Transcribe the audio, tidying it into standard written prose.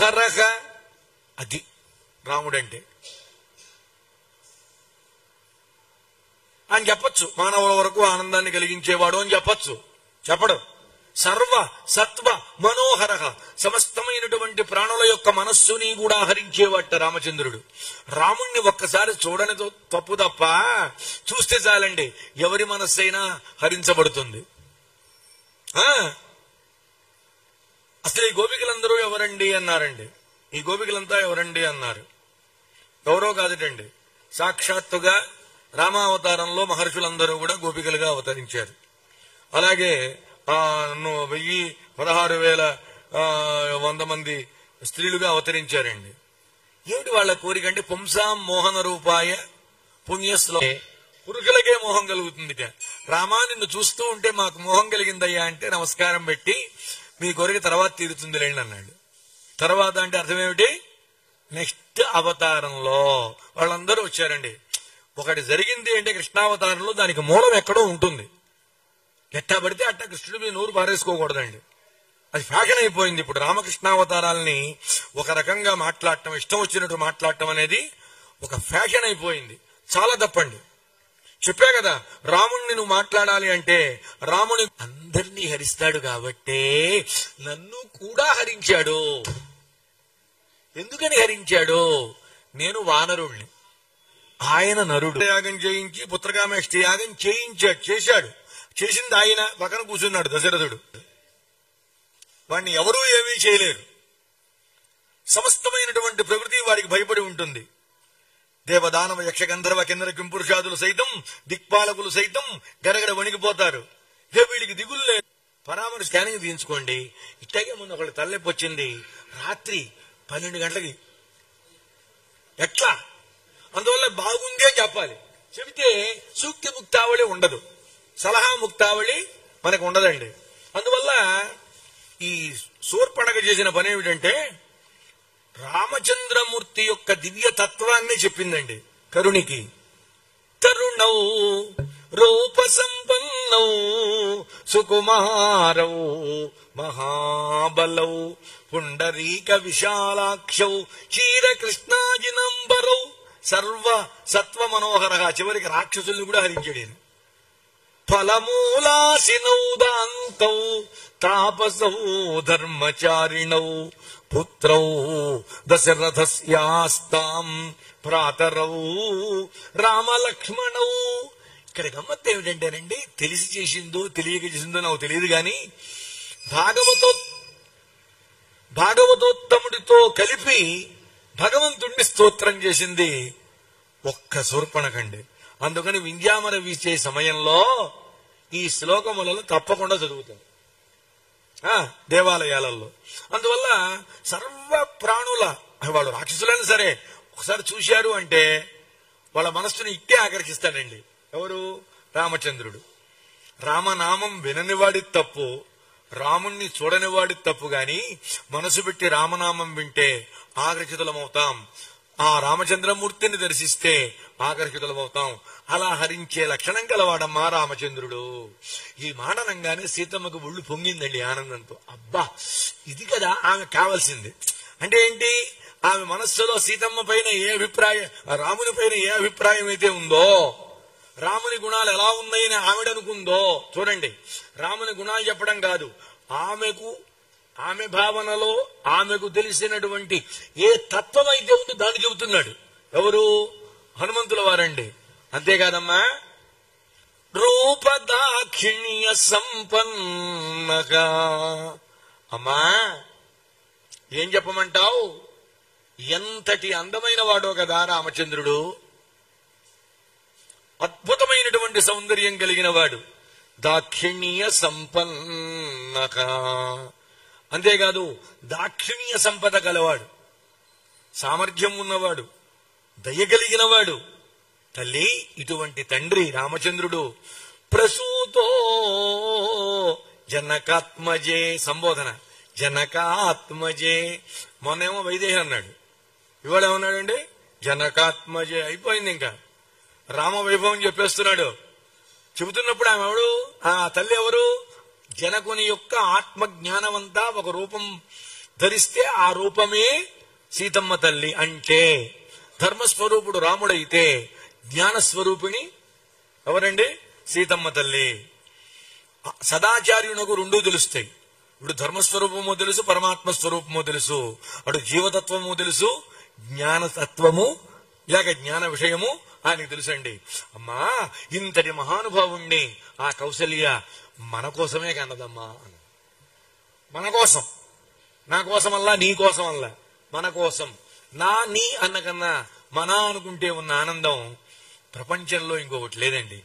మనోహరః. అది రాముడంటే అని చెప్పచ్చు. మానవుల వరకు ఆనందాన్ని కలిగించేవాడు అని చెప్పచ్చు. చెప్పడు. సర్వ సత్వ మనోహర, సమస్తమైనటువంటి ప్రాణుల యొక్క మనస్సుని కూడా హరించేవాట రామచంద్రుడు. రాముణ్ణి ఒక్కసారి చూడని తప్పు తప్ప చూస్తే చాలండి ఎవరి మనస్సైనా హరించబడుతుంది. అసలు ఈ గోపికలందరూ ఎవరండి అన్నారండి. ఈ గోపికలంతా ఎవరండి అన్నారు. ఎవరో కాదుటండి, సాక్షాత్తుగా రామావతారంలో మహర్షులందరూ కూడా గోపికలుగా అవతరించారు. అలాగే 16,100 మంది స్త్రీలుగా అవతరించారండి. ఏమిటి వాళ్ళ కోరిక అంటే పుంసాం మోహన రూపాయ పుణ్యశ్లో, పురుషులకే మోహం కలుగుతుందిట. రామా నిన్ను చూస్తూ ఉంటే మాకు మోహం కలిగిందయ్యా అంటే నమస్కారం పెట్టి మీ కోరిక తర్వాత తీరుతుంది లేండి అన్నాడు. తర్వాత అంటే అర్థమేమిటి? నెక్స్ట్ అవతారంలో వాళ్ళందరూ వచ్చారండి. ఒకటి జరిగింది అంటే కృష్ణావతారంలో దానికి మూలం ఎక్కడో ఉంటుంది. ఎట్టా పడితే అట్టా కృష్ణుడు మీ నోరు పారేసుకోకూడదండి. అది ఫ్యాషన్ అయిపోయింది. ఇప్పుడు రామకృష్ణావతారాల్ని ఒక రకంగా మాట్లాడటం, ఇష్టం వచ్చినట్టు మాట్లాడటం అనేది ఒక ఫ్యాషన్ అయిపోయింది. చాలా తప్పండి. చెప్పా కదా, రాముణ్ణి నువ్వు మాట్లాడాలి అంటే రాముని అందరినీ హరిస్తాడు కాబట్టే నన్ను కూడా హరించాడు. ఎందుకని హరించాడు? నేను వానరుణ్ణి, ఆయన నరుడు. యాగం చేయించి పుత్రకామేష్టి యాగం చేశాడు. చేసింది ఆయన, పక్కన కూర్చున్నాడు దశరథుడు. వాడిని ఎవరూ ఏమీ చేయలేరు. సమస్తమైనటువంటి ప్రకృతి వాడికి భయపడి ఉంటుంది. దేవదానవ యక్ష గంధర్వ కిన్నర కింపురుషాదులు సైతం, దిక్పాలకులు సైతం గడగడ వణికిపోతారు. వీడికి దిగులు పరామర్శ స్కానింగ్ తీయించుకోండి. ఇట్లాగే ముందు ఒకళ్ళ తలనొప్పి వచ్చింది రాత్రి 12 గంటలకి. ఎట్లా? అందువల్ల బాగుంది అని చెప్పాలి. చెబితే సూక్తి ముక్తావళి ఉండదు, సలహా ముక్తావళి మనకు ఉండదండి. అందువల్ల ఈ శూర్పణఖ చేసిన పని ఏమిటంటే రామచంద్రమూర్తి యొక్క దివ్య తత్వాన్ని చెప్పిందండి కరుణికి. తరుణౌ రూప సంపన్నౌ సుకుమారౌ మహాబలౌ పుండరీక విశాలాక్షౌ క్షీర కృష్ణాజినంబరౌ సర్వ సత్వ మనోహర. చివరికి రాక్షసుల్ని కూడా హరించాడు. ఫలమూలాసినౌ దాంతౌ తాపసౌ ధర్మచారిణౌ పుత్రౌ దశరథస్యాస్తాం ప్రాతరౌ రామలక్ష్మణౌ. ఇక్కడ గమ్మత్తు ఏమిటంటేనండి, తెలిసి చేసిందో తెలియక చేసిందో నాకు తెలియదు గాని భాగవతోత్తముడితో కలిపి భగవంతుణ్ణి స్తోత్రం చేసింది ఒక్క శూర్పణఖండి. అందుకని వింధ్యామర వీచే సమయంలో ఈ శ్లోకములను తప్పకుండా చదువుతారు దేవాలయాలలో. అందువల్ల సర్వ ప్రాణుల, వాళ్ళు రాక్షసులైనా సరే ఒకసారి చూశారు అంటే వాళ్ళ మనస్సుని ఇట్టే ఆకర్షిస్తాడండి. ఎవరు? రామచంద్రుడు. రామనామం విననివాడి తప్పు, రాముణ్ణి చూడనివాడి తప్పు. గాని మనసు పెట్టి రామనామం వింటే ఆకర్షితులమవుతాం. ఆ రామచంద్రమూర్తిని దర్శిస్తే ఆకర్షితులమవుతాం. అలా హరించే లక్షణం గలవాడమ్మా రామచంద్రుడు. ఈ మాటనంగానే సీతమ్మకు ఒళ్ళు పొంగిందండి ఆనందంతో. అబ్బా, ఇది కదా ఆమె కావాల్సింది. అంటే ఏంటి? ఆమె మనస్సులో సీతమ్మ పైన ఏ అభిప్రాయం, రాముని పైన ఏ అభిప్రాయం అయితే ఉందో, రాముని గుణాలు ఎలా ఉన్నాయని ఆవిడనుకుందో. చూడండి, రాముని గుణాలు చెప్పడం కాదు, ఆమె భావనలో ఆమెకు తెలిసినటువంటి ఏ తత్వం అయితే ఉందో దాన్ని చెబుతున్నాడు. ఎవరు? హనుమంతుల వారండి. అంతేకాదమ్మా, రూపదాక్షిణ్య సంపన్నగా. అమ్మా ఏం చెప్పమంటావు? ఎంతటి అందమైన వాడో కదా రామచంద్రుడు. అద్భుతమైనటువంటి సౌందర్యం కలిగిన వాడు. దాక్షిణ్య సంపన్నక. అంతేకాదు దాక్షిణ్య సంపద గలవాడు, సామర్థ్యం ఉన్నవాడు, దయ కలిగిన వాడు. తల్లి, ఇటువంటి తండ్రి రామచంద్రుడు. ప్రసూతో జనకాత్మజే. సంబోధన జనకాత్మజే. మొన్నేమో వైదేహి అన్నాడు, ఇవాళ ఏమన్నాడండి? జనకాత్మజే. అయిపోయింది. ఇంకా రామవైభవం చెప్పేస్తున్నాడు. చెబుతున్నప్పుడు ఆమె ఎవడు? ఆ తల్లి ఎవరు? జనకుని యొక్క ఆత్మజ్ఞానమంతా ఒక రూపం ధరిస్తే ఆ రూపమే సీతమ్మ తల్లి. అంటే ధర్మస్వరూపుడు రాముడైతే జ్ఞానస్వరూపిణి ఎవరండి? సీతమ్మ తల్లి. సదాచార్యునకు రెండూ తెలుస్తాయి. ఇప్పుడు ధర్మస్వరూపము తెలుసు, పరమాత్మ స్వరూపము తెలుసు. అటు జీవతత్వము తెలుసు, జ్ఞానతత్వము ఇలాగ జ్ఞాన విషయము ఆయనకు తెలుసండి. అమ్మా ఇంతటి మహానుభావుణ్ణి ఆ కౌసల్య మన కోసమే కన్నదమ్మా. మన కోసం, నా కోసమల్లా, నీ కోసమల్లా, మన కోసం. నా నీ అన్న కన్నా మన అనుకుంటే ఉన్న ఆనందం ప్రపంచంలో ఇంకొకటి లేదండి.